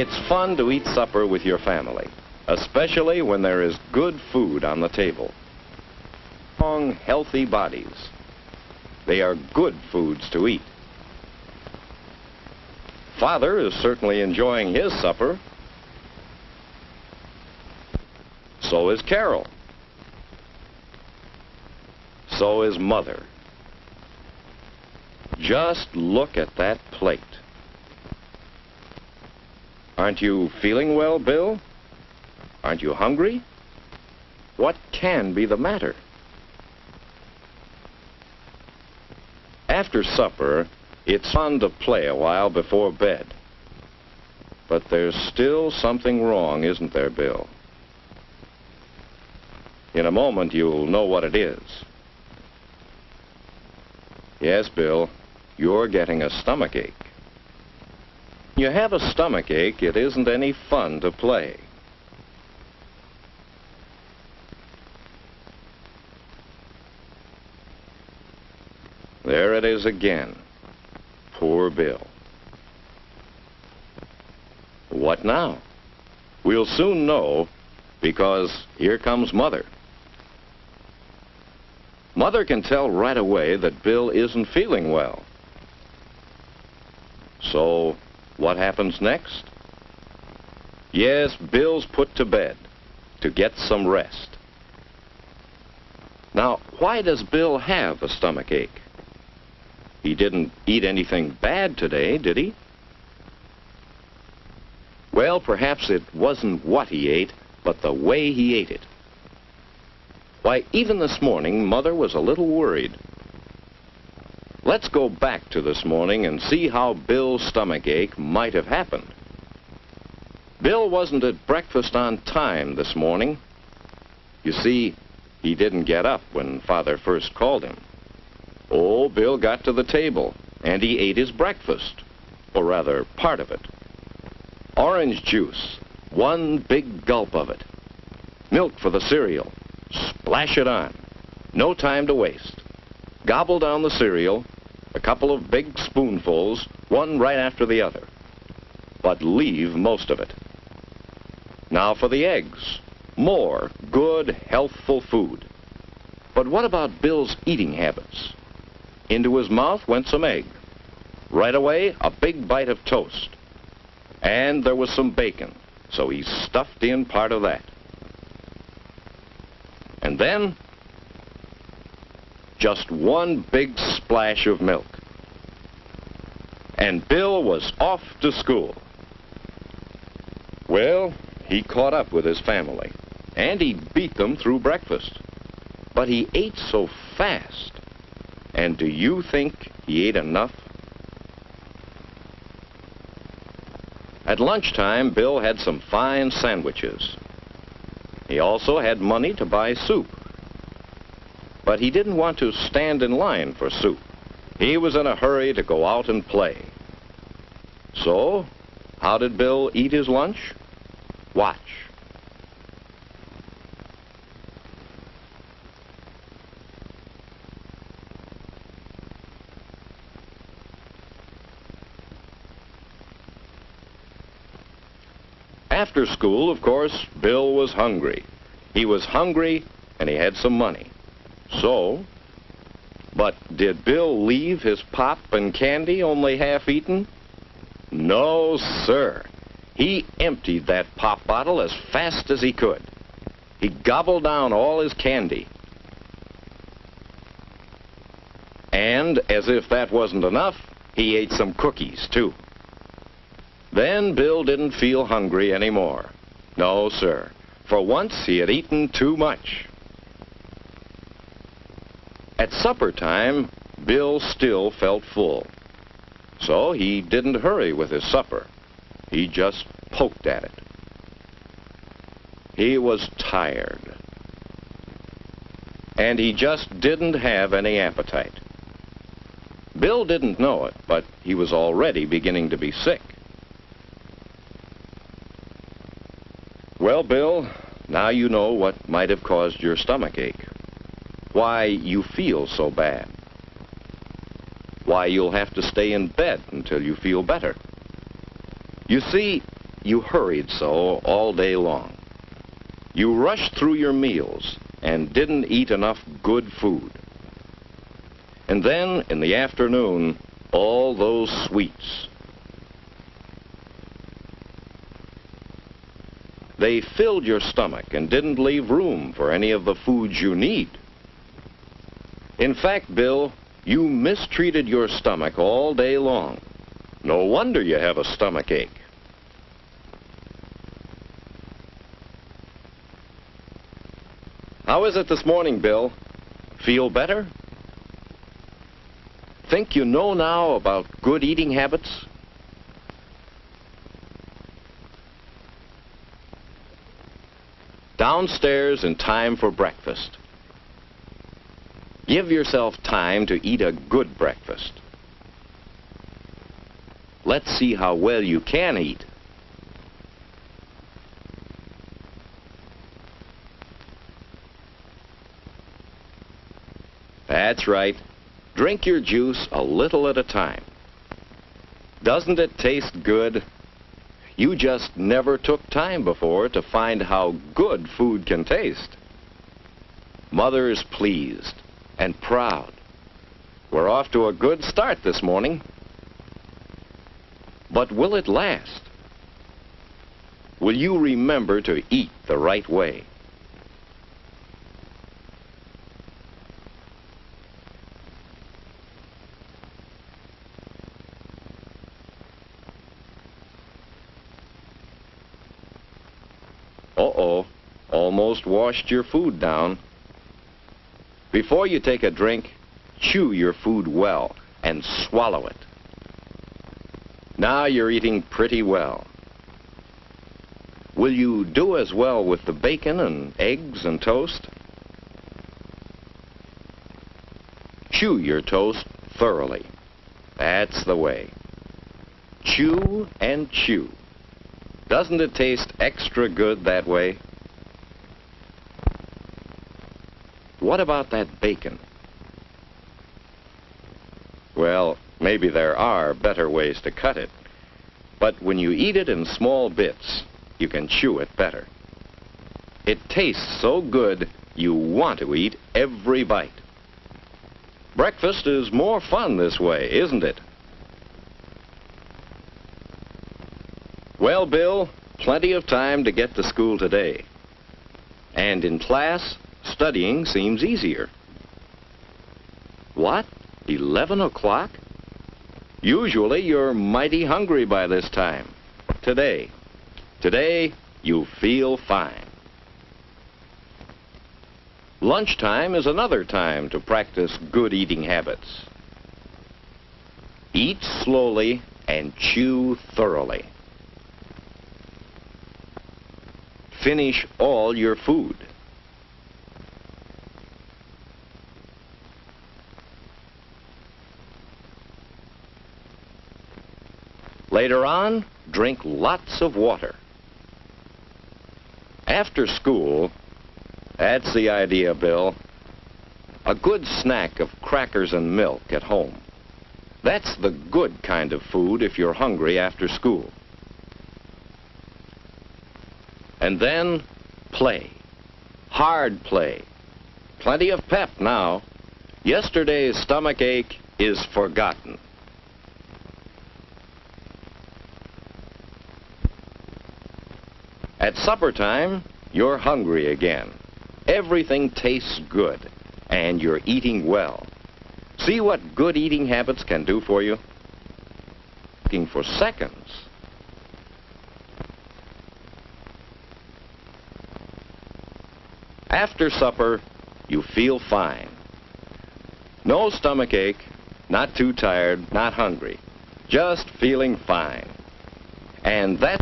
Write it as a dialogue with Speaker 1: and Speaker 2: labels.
Speaker 1: It's fun to eat supper with your family, especially when there is good food on the table. Strong, healthy bodies. They are good foods to eat. Father is certainly enjoying his supper. So is Carol. So is Mother. Just look at that plate. Aren't you feeling well, Bill? Aren't you hungry? What can be the matter? After supper, it's fun to play a while before bed. But there's still something wrong, isn't there, Bill? In a moment, you'll know what it is. Yes, Bill, you're getting a stomachache. When you have a stomachache, it isn't any fun to play. There it is again. Poor Bill. What now? We'll soon know, because here comes Mother. Mother can tell right away that Bill isn't feeling well. So, what happens next? Yes, Bill's put to bed to get some rest. Now, why does Bill have a stomachache? He didn't eat anything bad today, did he? Well, perhaps it wasn't what he ate, but the way he ate it. Why, even this morning, Mother was a little worried. Let's go back to this morning and see how Bill's stomachache might have happened. Bill wasn't at breakfast on time this morning. You see, he didn't get up when Father first called him. Oh, Bill got to the table, and he ate his breakfast, or rather, part of it. Orange juice, one big gulp of it. Milk for the cereal. Splash it on. No time to waste. Gobble down the cereal, a couple of big spoonfuls, one right after the other. But leave most of it. Now for the eggs. More good, healthful food. But what about Bill's eating habits? Into his mouth went some egg. Right away, a big bite of toast. And there was some bacon, so he stuffed in part of that. And then, just one big splash of milk. And Bill was off to school. Well, he caught up with his family, and he beat them through breakfast. But he ate so fast. And do you think he ate enough? At lunchtime, Bill had some fine sandwiches. He also had money to buy soup. But he didn't want to stand in line for soup. He was in a hurry to go out and play. So, how did Bill eat his lunch? Watch. After school, of course, Bill was hungry. He was hungry, and he had some money. So, but did Bill leave his pop and candy only half-eaten? No, sir. He emptied that pop bottle as fast as he could. He gobbled down all his candy. And, as if that wasn't enough, he ate some cookies, too. Then Bill didn't feel hungry anymore. No, sir. For once, he had eaten too much. At supper time, Bill still felt full. So he didn't hurry with his supper. He just poked at it. He was tired. And he just didn't have any appetite. Bill didn't know it, but he was already beginning to be sick. Well, Bill, now you know what might have caused your stomachache. Why you feel so bad. Why you'll have to stay in bed until you feel better. You see, you hurried so all day long. You rushed through your meals and didn't eat enough good food. And then, in the afternoon, all those sweets. They filled your stomach and didn't leave room for any of the foods you need. In fact, Bill, you mistreated your stomach all day long. No wonder you have a stomach ache. How is it this morning, Bill? Feel better? Think you know now about good eating habits? Downstairs in time for breakfast. Give yourself time to eat a good breakfast. Let's see how well you can eat. That's right. Drink your juice a little at a time. Doesn't it taste good? You just never took time before to find how good food can taste. Mother is pleased and proud. We're off to a good start this morning. But will it last? Will you remember to eat the right way? Uh-oh, almost washed your food down. Before you take a drink, chew your food well and swallow it. Now you're eating pretty well. Will you do as well with the bacon and eggs and toast? Chew your toast thoroughly. That's the way. Chew and chew. Doesn't it taste extra good that way? What about that bacon? Well, maybe there are better ways to cut it. But when you eat it in small bits, you can chew it better. It tastes so good, you want to eat every bite. Breakfast is more fun this way, isn't it? Well, Bill, plenty of time to get to school today. And in class, studying seems easier. What? 11 o'clock? Usually you're mighty hungry by this time. Today, you feel fine. Lunchtime is another time to practice good eating habits. Eat slowly and chew thoroughly. Finish all your food. Later on, drink lots of water. After school, that's the idea, Bill. A good snack of crackers and milk at home. That's the good kind of food if you're hungry after school. And then, play. Hard play. Plenty of pep now. Yesterday's stomach ache is forgotten. At supper time, you're hungry again. Everything tastes good, and you're eating well. See what good eating habits can do for you? Looking for seconds. After supper, you feel fine. No stomach ache, not too tired, not hungry. Just feeling fine. And that